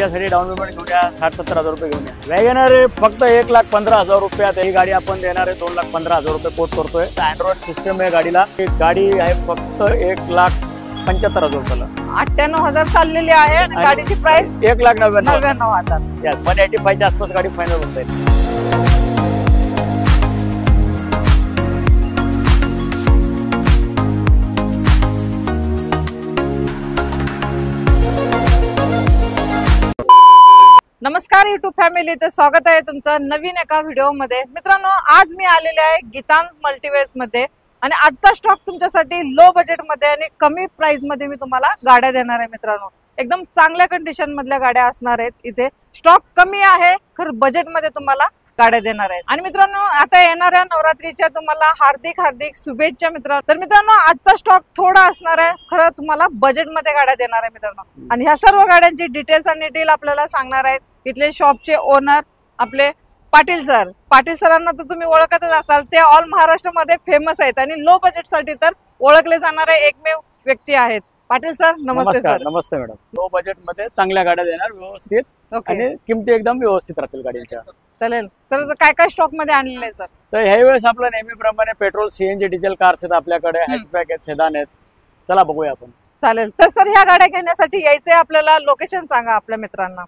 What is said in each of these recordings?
याच्यासाठी down payment घेऊन या 60-70 हजार रुपये घेऊन या। वॅगनर फक्त 1,15,000 रुपयात ही गाडी आपण देणार आहे 2,15,000 रुपये कोट करतोय। अँड्रॉइड सिस्टम आहे गाडीला। ही गाडी आहे फक्त 1,75,000 रुपयाला। 98,000 चाललेली आहे आणि गाडीची प्राइस 1,99,000। यस 185 च्या आसपास गाडी फायनल होऊन जाईल। नमस्कार YouTube फॅमिली, तर स्वागत आहे तुमचं नवीन एका व्हिडिओ मध्ये। मित्रांनो, आज मी आलेले आहे गीतांज मल्टीवेअर्स मध्ये आणि आजचा स्टॉक तुमच्यासाठी लो बजेट मध्ये आणि कमी प्राइस मध्ये मी तुम्हाला गाड्या देणार आहे। मित्रांनो, एकदम चांगल्या कंडिशन मधल्या गाड्या असणार आहेत। इथे स्टॉक कमी आहे, खरं बजेट मध्ये तुम्हाला गाड्या देणार आहे। आणि मित्रांनो, आता येणाऱ्या नवरात्रीच्या तुम्हाला हार्दिक हार्दिक शुभेच्छा मित्रांनो। तर मित्रांनो, आजचा स्टॉक थोडा असणार आहे, खरं तुम्हाला बजेट मध्ये गाड्या देणार आहे मित्रांनो। आणि ह्या सर्व गाड्यांची डिटेल्स आणि डिटेल आपल्याला सांगणार आहेत इथले शॉपचे ओनर आपले पाटील सर। पाटील सरांना तर तुम्ही ओळखतच असाल, ते ऑल महाराष्ट्र मध्ये फेमस आहेत आणि लो बजेट साठी तर ओळखले जाणारे एकमेव व्यक्ती आहेत। पाटील सर नमस्ते। सर नमस्ते मॅडम। लो बजेट मध्ये चांगल्या गाड्या देणार व्यवस्थित आणि किमती एकदम व्यवस्थित राहतील गाडीच्या। चालेल, तर काय काय स्टॉक मध्ये आणलेले आहे सर? तर ह्या वेळेस आपलं नेहमीप्रमाणे पेट्रोल सीएनजी डिझेल कार्स आहेत आपल्याकडे, हॅचबॅक आहेत, सेडान आहेत। चला बघूया आपण। चालेल, तर सर ह्या गाड्या घेण्यासाठी यायचंय आपल्याला, लोकेशन सांगा आपल्या मित्रांना।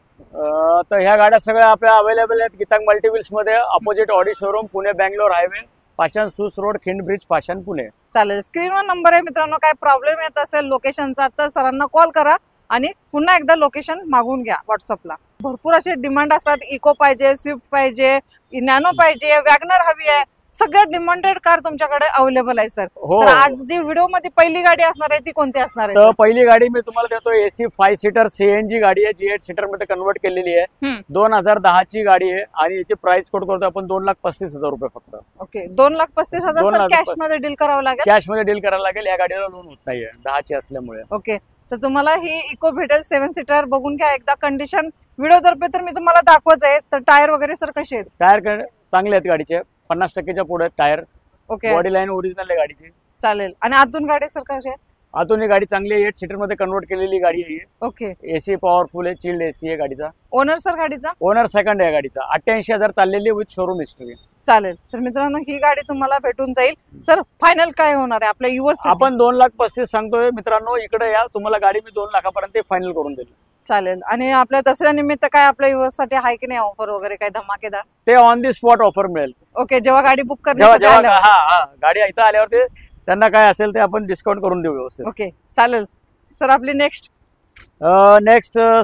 तर ह्या गाड्या सगळ्या आपल्या अवेलेबल आहेत गीतांज मल्टीव्हील्स मध्ये, opposite Audi showroom, Pune Bangalore highway, Pashan Sus road, खिंड ब्रिज, पाषाण, पुणे। चालेल, स्क्रीनवर नंबर आहे मित्रांनो। काय प्रॉब्लेम येत असेल लोकेशनचा तर सरांना कॉल करा आणि पुन्हा एकदा लोकेशन मागून घ्या व्हॉट्सअपला। भरपूर असे डिमांड असतात, इको पाहिजे, स्विफ्ट पाहिजे, नॅनो पाहिजे, वॅगनर हवी आहे, सगळ्या डिमांडेड कार तुमच्याकडे अवेलेबल आहे सर। तर आज जी व्हिडिओ मध्ये पहिली गाडी असणार आहे ती कोणती असणार आहे? तर पहिली गाडी मी तुम्हाला देतो एसी 5 सीटर सीएनजी गाडी आहे, जी 8 सीटर मध्ये कन्वर्ट केलेली आहे। 2010 ची गाडी आहे आणि याची प्राइस कोड करतो आपण 2,35,000 रुपये फक्त। ओके, 2,35,000 सर कॅश मध्ये डील करावं लागेल? कॅश मध्ये डील करायला लागेल, या गाडीला लोन होत नाहीये 10 ची असल्यामुळे। ओके, तर तुम्हाला ही इको भेटेल 7 सीटर। बघून घ्या एकदा कंडिशन व्हिडिओ तर्फे तर मी तुम्हाला दाखवत आहे। तर टायर वगैरे सर कसे आहेत? टायर चांगले आहेत गाडीचे, 50% पुढे tyre. Okay, body line original आहे गाडीची। चालेल, आणि आतून गाडी सर कशी आहे? आतून ही गाडी चांगली आहे, 8 सीटर मध्ये कन्वर्ट केलेली गाडी आहे। ओके, एसी पॉवरफुल आहे, चिल्ड एसी आहे गाडीचा। ओनर सर गाडीचा? ओनर सेकंड आहे गाडीचा, 88,000 चाललेली विथ शोरूम हिस्ट्री। चालेल, तर मित्रांनो ही गाडी तुम्हाला भेटून जाईल। सर फायनल काय होणार आहे आपल्या युवर्स? आपण 2,35,000 सांगतोय मित्रांनो, इकडे या, तुम्हाला गाडी मी 2 लाखापर्यंत फायनल करून देईल। चालेल, आणि आपल्या दसऱ्या निमित्त काय आपल्या युवर्स साठी आहे की नाही ऑफर वगैरे काय धमाकेदार? ते ऑन दी स्पॉट ऑफर मिळेल। ओके, जेव्हा गाडी बुक गाडी इथं आल्यावर त्यांना काय असेल ते आपण डिस्काउंट करून देऊ व्यवस्थित। ओके, चालेल सर। आपली नेक्स्ट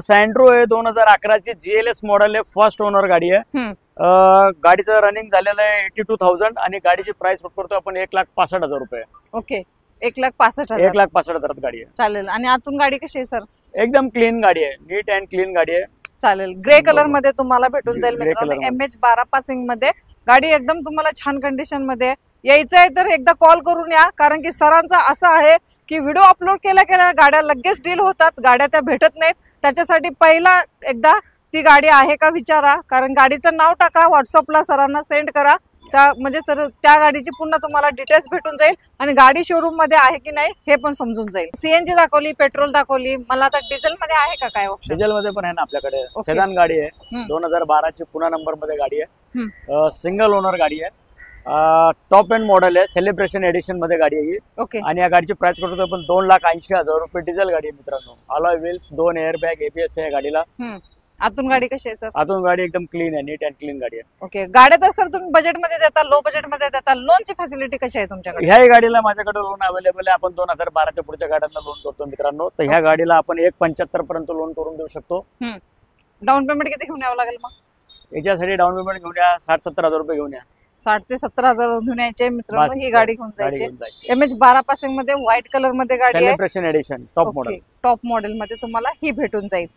सँड्रो आहे, 2011 ची GLS मॉडेल आहे, फर्स्ट ओनर गाडी आहे। गाडीचं रनिंग झालेलं आहे 82,000 आणि गाडीची प्राइस करतो आपण 1,65,000 रुपये। ओके, 1,65,000। 1,65,000 गाडी आहे। चालेल, आणि आतून गाडी कशी आहे सर? एकदम क्लीन गाडी आहे, नीट अँड क्लीन गाडी आहे। चालेल, ग्रे कलर मध्ये तुम्हाला भेटून जाईल मित्रांनो, MH12 पासिंग मध्ये गाडी एकदम तुम्हाला छान कंडिशन मध्ये। यायचं आहे तर एकदा कॉल करून या, कारण की सरांचं असं आहे की व्हिडिओ अपलोड केल्या केल्या गाड्या लगेच डील होतात, गाड्या त्या भेटत नाहीत। त्याच्यासाठी पहिला एकदा ती गाडी आहे का विचारा, कारण गाडीचं नाव टाका, व्हॉट्सअपला सरांना सेंड करा, त्या म्हणजे सर त्या गाडीची पुन्हा तुम्हाला डिटेल्स भेटून जाईल आणि गाडी शोरूम मध्ये आहे की नाही हे पण समजून जाईल। सीएनजी दाखवली, पेट्रोल दाखवली, मला आता डिझेल मध्ये आहे का काय ऑप्शन? डिझेल मध्ये पण आहे ना आपल्याकडे, सेडान गाडी आहे, 2012 ची पुन्हा नंबर मध्ये गाडी आहे, सिंगल ओनर गाडी आहे, टॉप एंड मॉडेल आहे, सेलिब्रेशन एडिशन मध्ये गाडी आहे। ओके, आणि या गाडीची प्राइस करतो आपण 2,80,000 रुपये। डिझेल गाडी आहे मित्रांनो, अलॉय व्हील्स, 2 एअरबॅग, ABS आहे गाडीला। आतून गाडी कशी आहे सर? आतून गाडी एकदम क्लीन आहे, नीट अँड क्लीन गाडी आहे। ओके, गाड्या तर सर तुम्ही बजेट मध्ये देता, लो बजेट मध्ये देता, लोनची फॅसिलिटी कशी आहे तुमच्याकडे? ह्या गाडीला माझ्याकडे लोन अवेलेबल आहे, आपण 2012 च्या पुढच्या गाड्यांना लोन करतो मित्रांनो। तर ह्या गाडीला आपण 1,75 पर्यंत लोन करून देऊ शकतो। डाऊन पेमेंट किती घेऊन यावं लागेल मग? याच्यासाठी डाऊन पेमेंट घेऊन या 60-70 हजार रुपये घेऊन या। 60 ते 70,000 घेऊन यायचे मित्रांनो, ही गाडी घेऊन जायची। MH12 पासिंग मध्ये व्हाईट कलर मध्ये गाडी आहे, celebration edition, top model. Top model मध्ये तुम्हाला ही भेटून जाईल।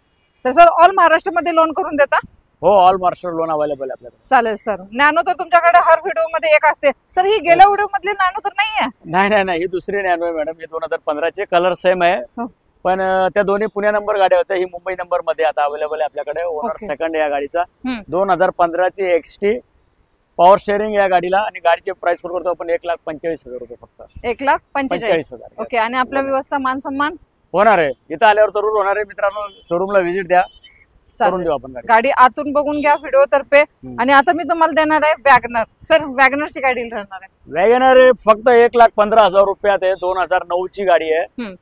तर सर ऑल महाराष्ट्र मध्ये लोन करून देता? हो, ऑल महाराष्ट्र लोन अवेलेबल आहे आपल्याकडे। चालेल सर। नॅनो तर तुमच्याकडे हर व्हिडिओ मध्ये एक असते सर, ही गेल्या व्हिडिओ मधली नॅनो तर नाहीये? नाही, ही दुसरी नॅनो आहे मॅडम, ही 2015 ची, कलर सेम आहे, पण त्या दोन्ही पुणे नंबर गाड्या होत्या, ही मुंबई नंबर मध्ये आता अवेलेबल आहे आपल्याकडे। ओनर सेकंड आहे या गाडीचा, 2015 ची XT पॉवर शेअरिंग या गाडीला, आणि गाडीची प्राइस करतो आपण 1,45,000 रुपये फक्त। 1,45,000। ओके, आणि आपल्या व्यवस्था मान सन्मान होणार आहे, इथं आल्यावर जरूर होणार आहे मित्रांनो, शोरूमला व्हिजिट द्या। करून देऊ आपण गाडी. गाडी आतून बघून घ्या व्हिडिओ तर्फे. आणि आता मी तुम्हाला देणार आहे वॅगनर. सर वॅगनरची गाडी राहणार आहे. वॅगनर फक्त 1,15,000 रुपयात आहे. 2009 ची गाडी आहे.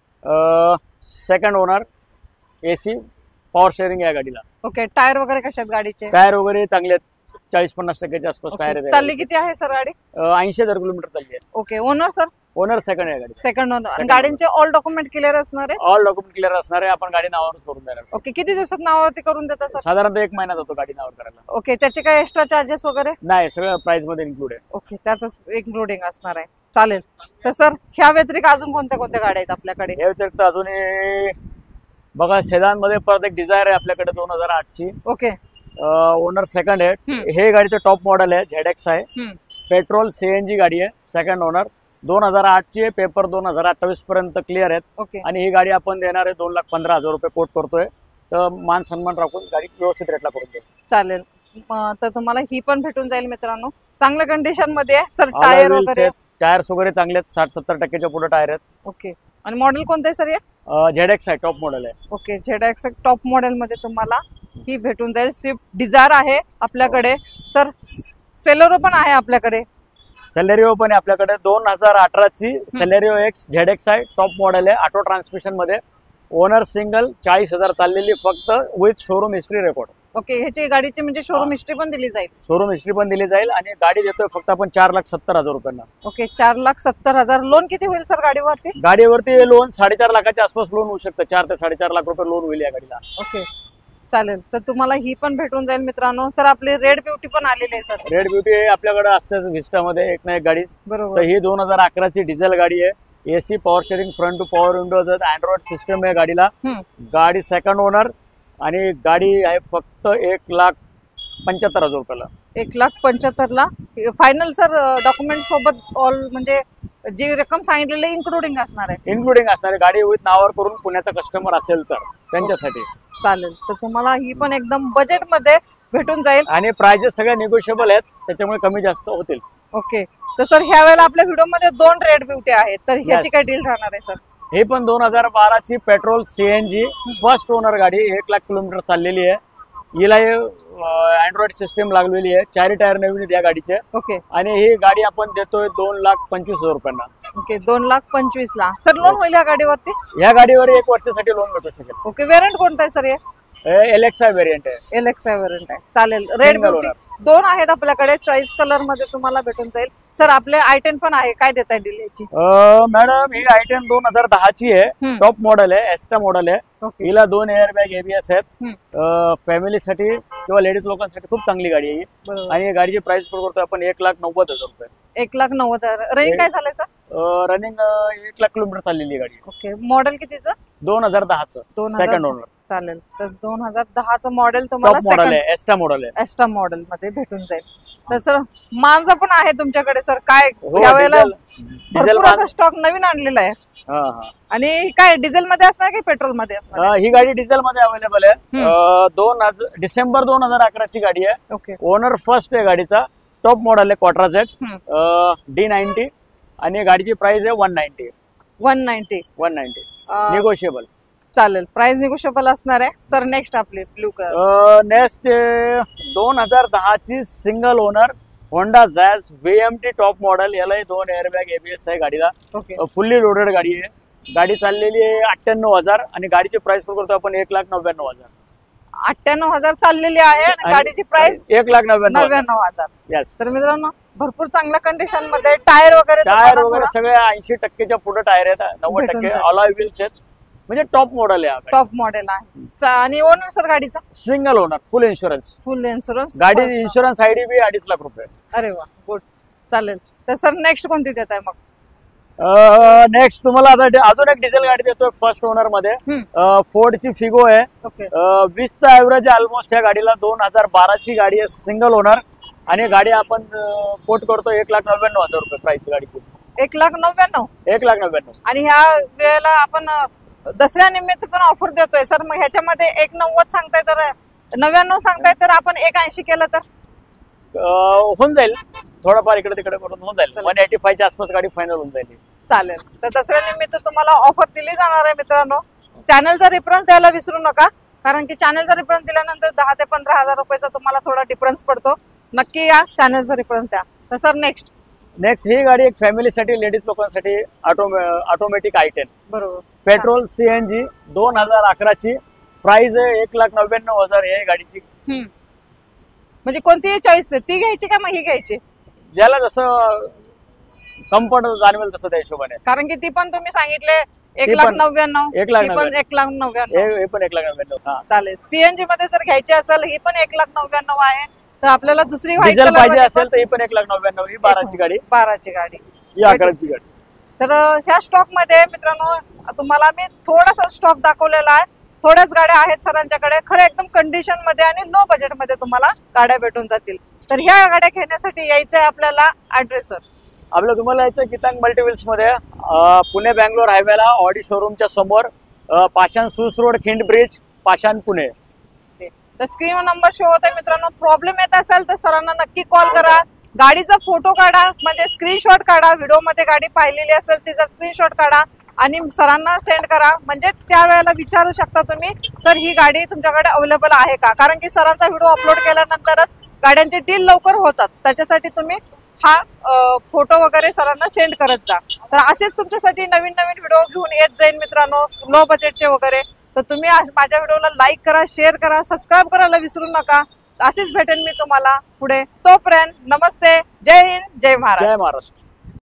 Second owner, AC, power steering या गाडीला. ओके. टायर वगैरे कशात गाडीचे? टायर वगैरे चांगले आहेत. 40-50% आसपास टायर आहे. चालली किती आहे सर गाडी? 80,000 किलोमीटर चालली आहे. Okay. Owner sir? Owner second आहे गाडी. Second owner. गाडीचे ऑल डॉक्युमेंट क्लिअर असणार आहे? ऑल डॉक्युमेंट क्लिअर असणार आहे. आपण गाडी नावावरच करून देणार. ओके. किती दिवसात नावावरती करून देता सर? साधारणतः 1 महिना जातो गाडी नावावर करायला. ओके. त्याचे काय एक्स्ट्रा चार्जेस वगैरे? नाही, सगळं प्राइस मध्ये इन्क्लूड आहे. ओके. त्याच इन्क्लुडिंग असणार आहे. चालेल. तर सर ह्या व्यतिरिक्त अजून कोणत्या कोणत्या गाड्या आहेत आपल्याकडे? या व्यतिरिक्त अजून बघा, सेदान मध्ये परत एक डिझायर आहे आपल्याकडे 2008 ची. ओके. ओनर सेकंड आहे. हे गाडीचं टॉप मॉडेल आहे. ZX आहे. पेट्रोल CNG गाडी आहे. Second owner. 2008 ची आहे. पेपर 2028 पर्यंत क्लिअर आहेत. ओके. आणि ही गाडी आपण देणार आहे 2,15,000 रुपये कोट करतोय. तर मान सन्मान राखून गाडी व्यवस्थित रेटला करून देऊ. चालेल. तर तुम्हाला ही पण भेटून जाईल मित्रांनो. चांगल्या कंडिशन मध्ये आहे सर. टायर वगैरे? टायर्स वगैरे चांगले आहेत. 60-70% पुढे टायर आहेत. ओके. आणि मॉडेल कोणतं आहे सर? हे ZX आहे. टॉप मॉडेल आहे. ओके. ZX टॉप मॉडेल मध्ये तुम्हाला ही भेटून जाईल. स्विफ्ट डिझायर आहे आपल्याकडे सर. सेलेरिओ पण आहे आपल्याकडे. सेलेरिओ पण आहे आपल्याकडे. 2018 ची सेलेरिओ X ZX आहे. टॉप मॉडेल आहे. ऑटो ट्रान्समिशन मध्ये. Owner single. 40,000 चाललेली फक्त with showroom history record. Okay. ह्याची गाडीची म्हणजे शोरूम हिस्ट्री पण दिली जाईल? शोरूम हिस्ट्री पण दिली जाईल. आणि गाडी देतोय फक्त आपण 4,70,000 रुपयांना. ओके. 4,70,000. लोन किती होईल सर गाडीवरती? गाडीवरती लोन 4.5 लाखाच्या आसपास लोन होऊ शकतं. 4 ते 4.5 लाख रुपये लोन होईल या गाडीला. ओके. चालेल. तर तुम्हाला ही पण भेटून जाईल मित्रांनो. तर आपली रेड ब्युटी पण आलेली आहे सर. रेड ब्युटी आपल्याकडे असतेच विस्टामध्ये एक ना एक गाडी. बरोबर. तर ही 2011 ची डिझेल गाडी आहे. AC, power steering, front two power windows, android system आहे गाडीला. गाडी सेकंड ओनर. आणि गाडी आहे फक्त 1,75,000 रुपयाला. 1,75,000ला फायनल सर. डॉक्युमेंट सोबत ऑल म्हणजे जी रक्कम सांगितलेली इन्क्लुडिंग असणार आहे? इन्क्लुडिंग असणार आहे. गाडी विथ नावावर करून पुण्याचा कस्टमर असेल तर त्यांच्यासाठी. चालेल. तर तुम्हाला ही पण एकदम बजेट मध्ये भेटून जाईल. आणि प्राइजेस सगळ्या निगोशिएबल आहेत. त्याच्यामुळे कमी जास्त होतील. ओके. तर सर ह्या वेळेला आपल्या व्हिडिओ मध्ये 2 रेड ब्युटी आहेत. तर ह्याची काय डील राहणार आहे सर? हे पण 2012 ची पेट्रोल CNG फर्स्ट ओनर गाडी. 1 लाख किलोमीटर चाललेली आहे. हिला अँड्रॉइड सिस्टम लागलेली आहे. 4 टायर नवीन आहेत या गाडीचे. ओके. आणि ही गाडी आपण देतोय 2,25,000 रुपयांना. ओके. 2,25,000ला सर लोन होईल या गाडीवरती? या गाडीवर 1 वर्षासाठी लोन भेटू शकेल. ओके. वेरियंट कोणता आहे सर? हे LXI व्हेरियंट आहे. LXI व्हेरियंट आहे. चालेल. रेड ब्युटी 2 आहेत आपल्याकडे. चॉईस कलर मध्ये तुम्हाला भेटून जाईल. सर आपले I10 पण आहे. काय देताय डील याची? मॅडम ही I10 2010 ची आहे. टॉप मॉडेल आहे. एस्टा मॉडेल आहे. हिला 2 एअरबॅग ABS आहेत. फॅमिलीसाठी किंवा लेडीज लोकांसाठी खूप चांगली गाडी आहे. आणि गाडीची प्राइस करतो आपण 1,90,000 रुपये. 1,90,000. रनिंग काय झालंय सर? रनिंग 1 लाख किलोमीटर चाललेली गाडी. ओके. मॉडेल कितीचं? 2010चं. Second owner. चालेल. तर 2010चं मॉडेल तुम्हाला मॉडेल आहे. एस्टा मॉडेल आहे. एस्टा मॉडेल मध्ये भेटून जाईल. तर सर मांजा पण आहे तुमच्याकडे सर. काय यावेळेला भरपूर स्टॉक नवीन आणलेला आहे. आणि काय डिझेल मध्ये असणार की पेट्रोल मध्ये असणार? ही गाडी डिझेल मध्ये अवेलेबल आहे. डिसेंबर 2011 ची गाडी आहे. ओके. ओनर फर्स्ट आहे गाडीचा. टॉप मॉडेल आहे. Quadra Z D90. आणि गाडीची प्राइस आहे 190. निगोशिएबल. चालेल. प्राइस निगोशिएबल असणार आहे. सर नेक्स्ट आपली ब्लू कलर. नेक्स्ट 2010 ची single owner Honda jazz VMT top model. यालाही 2 एअरबॅग ABS आहे गाडीला. फुल्ली लोडेड गाडी आहे. गाडी चाललेली आहे 98,000. आणि गाडीची प्राइस करतो आपण 1,99,000. 98,000 चाललेली आहे. आणि गाडीची प्राइस 1,99,000. यस. तर मित्रांनो भरपूर चांगल्या कंडिशन मध्ये. टायर वगैरे सगळे 80% पुढे टायर आहेत. 90% अलॉय व्हील्स आहेत. म्हणजे टॉप मॉडेल आहे. टॉप मॉडेल आहे. आणि ओनर सर गाडीचा? Single owner. फुल इन्शुरन्स. गाडी इन्शुरन्स ID बी 2.5 लाख रुपये. अरे वा. गुड. चालेल. तर सर नेक्स्ट कोणती देत आहे मग? नेक्स्ट तुम्हाला आता अजून एक डिझेल गाडी देतोय फर्स्ट ओनर मध्ये. फोर्डची फिगो आहे. 20चा ऍव्हरेज आहे ऑलमोस्ट या गाडीला. 2012 ची गाडी आहे. Single owner. आणि गाडी आपण कोट करतो 1,99,000 रुपये प्राइस गाडीची. 1,99,000. 1,99,000. आणि ह्या वेळेला आपण दसऱ्या निमित्त पण ऑफर देतोय सर. मग ह्याच्यामध्ये 1,90,000 सांगताय तर 99 सांगताय तर आपण 1,80 केलं तर होऊन जाईल. थोडंफार इकडे तिकडे करून होऊन जाईल. 185 च्या आसपास गाडी फायनल होऊन जाईल. चालेल. तर दसऱ्या निमित्त तुम्हाला ऑफर दिली जाणार आहे मित्रांनो. चॅनलचा रेफरन्स द्यायला विसरू नका. कारण की चॅनलचा रेफरन्स दिल्यानंतर 10 ते 15,000 रुपयाचा तुम्हाला थोडा डिफरन्स पडतो. नक्की या चॅनलचा रेफरन्स द्या. तर सर नेक्स्ट ही गाडी एक फॅमिलीसाठी लेडीज लोकांसाठी ऑटोमॅटिक i10 बरोबर पेट्रोल CNG 2011 ची प्राइस आहे 1,99,000 आहे गाडीची. म्हणजे कोणतीही चॉईस ती घ्यायची का मग ही घ्यायची? ज्याला जसं कम्फर्ट जाणवेल तसं त्या हिशोबाने. कारण की ती पण तुम्ही सांगितले ती 1,99,000 1,99,000. पण 1,99,000 हे पण 1,99,000. चालेल. CNG मध्ये जर घ्यायची असेल ही पण 1,99,000 आहे. तर आपल्याला दुसरी व्हाईट डिझेल कलर पाहिजे असेल तर ही पण 1,99,000 ही 12ची गाडी. 12ची गाडी ही 11ची गाडी. तर ह्या स्टॉक मध्ये मित्रांनो तुम्हाला मी थोडासा स्टॉक दाखवलेला आहे. थोड्याच गाड्या आहेत सरांच्याकडे. खरं एकदम कंडिशन मध्ये आणि लो बजेट मध्ये तुम्हाला गाड्या भेटून जातील. तर ह्या गाड्या घेण्यासाठी यायचं आहे आपल्याला. ऍड्रेस सर आपलं तुम्हाला यायचं गीतांग मल्टीव्हील्स मध्ये पुणे बँगलोर हायवेला ऑडी शोरूमच्या समोर पाषाण सुस रोड खिंड ब्रिज पाषाण पुणे. तर स्क्रीनवर नंबर शो होत आहे मित्रांनो. प्रॉब्लेम येत असेल तर सरांना नक्की कॉल करा. गाडीचा फोटो काढा म्हणजे स्क्रीनशॉट काढा. व्हिडिओ मध्ये गाडी पाहिलेली असेल तिचा स्क्रीनशॉट काढा आणि सरांना सेंड करा. म्हणजे त्यावेळेला विचारू शकता तुम्ही सर ही गाडी तुमच्याकडे अवेलेबल आहे का. कारण की सरांचा व्हिडिओ अपलोड केल्यानंतरच गाड्यांचे डील लवकर होतात. त्याच्यासाठी तुम्ही हा फोटो वगैरे सरांना सेंड करत जा. तर असेच तुमच्यासाठी नवीन नवीन व्हिडिओ घेऊन येत जाईल मित्रांनो लो बजेटचे वगैरे. तर तुम्ही माझ्या व्हिडिओला लाईक करा, शेअर करा, सबस्क्राईब करायला विसरू नका. अशीच भेटेन मी तुम्हाला पुढे. तोपर्यंत नमस्ते, जय हिंद, जय महाराष्ट्र. जय महाराष्ट्र.